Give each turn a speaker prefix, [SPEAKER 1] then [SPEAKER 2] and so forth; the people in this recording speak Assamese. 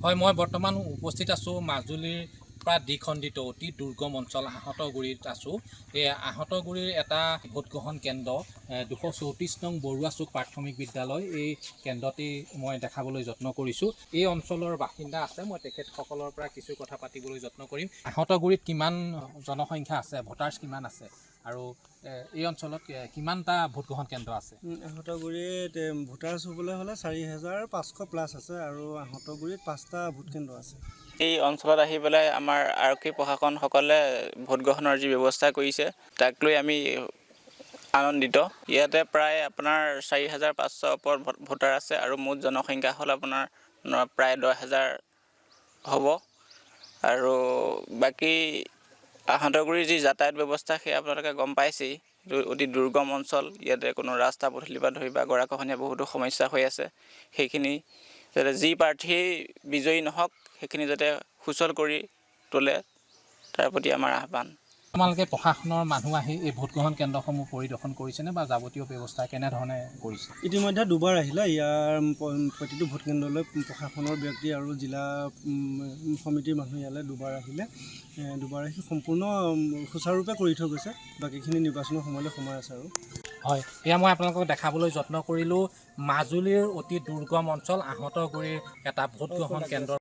[SPEAKER 1] হয়, মই বৰ্তমান উপস্থিত আছোঁ মাজুলীৰ পৰা দ্বিখণ্ডিত অতি দুৰ্গম অঞ্চল আহঁতগুৰিত আছোঁ। এই আহঁতগুৰিৰ এটা ভোটগ্ৰহণ কেন্দ্ৰ 234 নং বৰুৱা চুক প্ৰাথমিক বিদ্যালয়। এই কেন্দ্ৰটি মই দেখাবলৈ যত্ন কৰিছোঁ। এই অঞ্চলৰ বাসিন্দা আছে, মই তেখেতসকলৰ পৰা কিছু কথা পাতিবলৈ যত্ন কৰিম। আহঁতগুৰিত কিমান জনসংখ্যা আছে, ভোটাৰ্ছ কিমান আছে আৰু এই অঞ্চলত কিমানটা ভোটগ্ৰহণ কেন্দ্ৰ আছে?
[SPEAKER 2] আহঁতগুৰিত ভোটাৰ্ছ হ'বলৈ হ'লে 4,500 প্লাছ আছে আৰু আহঁতগুৰিত 5টা ভোট কেন্দ্ৰ আছে।
[SPEAKER 3] এই অঞ্চলত আহি পেলাই আমাৰ আৰক্ষী প্ৰশাসনসকলে ভোটগ্ৰহণৰ যি ব্যৱস্থা কৰিছে তাক লৈ আমি আনন্দিত। ইয়াতে প্ৰায় আপোনাৰ 4,500 ওপৰত ভোটাৰ আছে আৰু মুঠ জনসংখ্যা হ'ল আপোনাৰ প্ৰায় 10,000 হ'ব। আৰু বাকী আহঁতগুৰিৰ যি যাতায়াত ব্যৱস্থা সেয়া আপোনালোকে গম পাইছেই। অতি দুৰ্গম অঞ্চল, ইয়াতে কোনো ৰাস্তা পদূলিৰ পৰা ধৰি বা গৰাখহনীয়া বহুতো সমস্যা হৈ আছে। সেইখিনি যাতে যি প্ৰাৰ্থীয়েই বিজয়ী নহওক সেইখিনি যাতে সুচল কৰি তোলে তাৰ প্ৰতি আমাৰ আহ্বান।
[SPEAKER 1] আপোনালোকে প্ৰশাসনৰ মানুহ আহি এই ভোটগ্ৰহণ কেন্দ্ৰসমূহ পৰিদৰ্শন কৰিছেনে বা যাৱতীয় ব্যৱস্থা কেনেধৰণে কৰিছে?
[SPEAKER 2] ইতিমধ্যে দুবাৰ আহিলে। ইয়াৰ প্ৰতিটো ভোট কেন্দ্ৰলৈ প্ৰশাসনৰ ব্যক্তি আৰু জিলা সমিতিৰ মানুহ ইয়ালৈ দুবাৰ আহিলে। দুবাৰ আহি সম্পূৰ্ণ সুচাৰুৰূপে কৰি থৈ গৈছে। বাকীখিনি নিৰ্বাচনৰ সময়লৈ সময় আছে আৰু।
[SPEAKER 1] হয়, এয়া মই আপোনালোকক দেখাবলৈ যত্ন কৰিলোঁ মাজুলীৰ অতি দুৰ্গম অঞ্চল আহঁতগুৰিৰ এটা ভোটগ্ৰহণ কেন্দ্ৰৰ